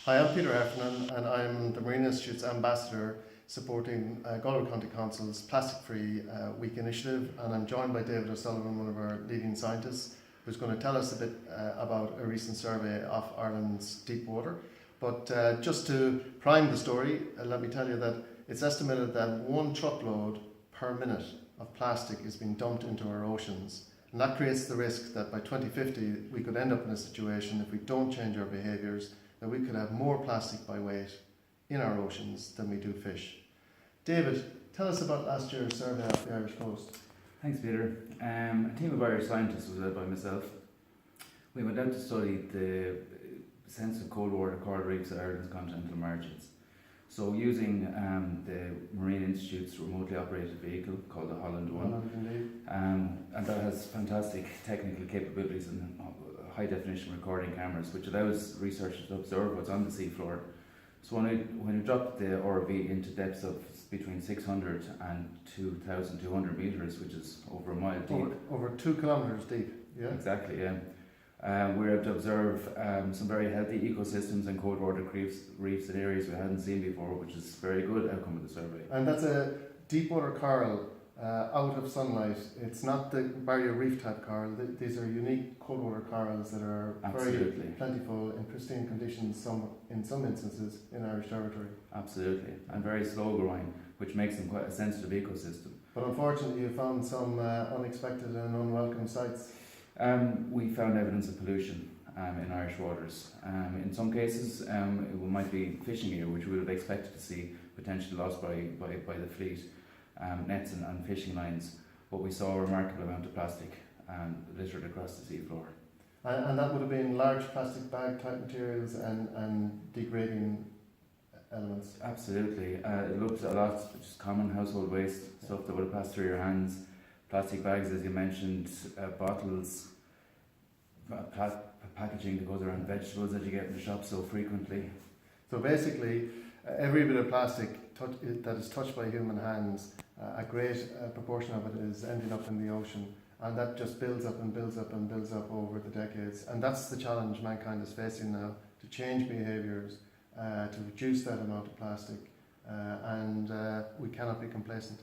Hi, I'm Peter Heffernan and I'm the Marine Institute's ambassador supporting Galway County Council's Plastic Free Week initiative, and I'm joined by David O'Sullivan, one of our leading scientists, who's going to tell us a bit about a recent survey of Ireland's deep water. But just to prime the story, let me tell you that it's estimated that 1 truckload per minute of plastic is being dumped into our oceans. And that creates the risk that by 2050 we could end up in a situation, if we don't change our behaviours, that we could have more plastic by weight in our oceans than we do fish. David, tell us about last year's survey off the Irish coast. Thanks, Peter. A team of Irish scientists was led by myself. We went out to study the sensitive cold water coral reefs at Ireland's continental margins. So using the Marine Institute's remotely operated vehicle called the Holland One, and that has fantastic technical capabilities and high definition recording cameras, which allows researchers to observe what's on the seafloor. So when we dropped the ROV into depths of between 600 and 2,200 metres, which is over a mile deep. Over 2 kilometres deep, yeah? Exactly, yeah. We were able to observe some very healthy ecosystems and cold water reefs in areas we hadn't seen before, which is a very good outcome of the survey. And that's a deep water coral out of sunlight. It's not the barrier reef type coral. These are unique cold water corals that are very plentiful in pristine conditions in some instances in Irish territory. Absolutely, and very slow growing, which makes them quite a sensitive ecosystem. But unfortunately you found some unexpected and unwelcome sights. We found evidence of pollution in Irish waters. In some cases, it might be fishing gear, which we would have expected to see potentially lost by the fleet, nets and fishing lines. But we saw a remarkable amount of plastic littered across the seafloor. And that would have been large plastic bag type materials and degrading elements. Absolutely. It looked a lot just common household waste, stuff that would have passed through your hands. Plastic bags, as you mentioned, bottles, packaging that goes around vegetables that you get in the shop so frequently. So basically, every bit of plastic that is touched by human hands, a great proportion of it is ending up in the ocean, and that just builds up and builds up and builds up over the decades. And that's the challenge mankind is facing now, to change behaviours, to reduce that amount of plastic, and we cannot be complacent.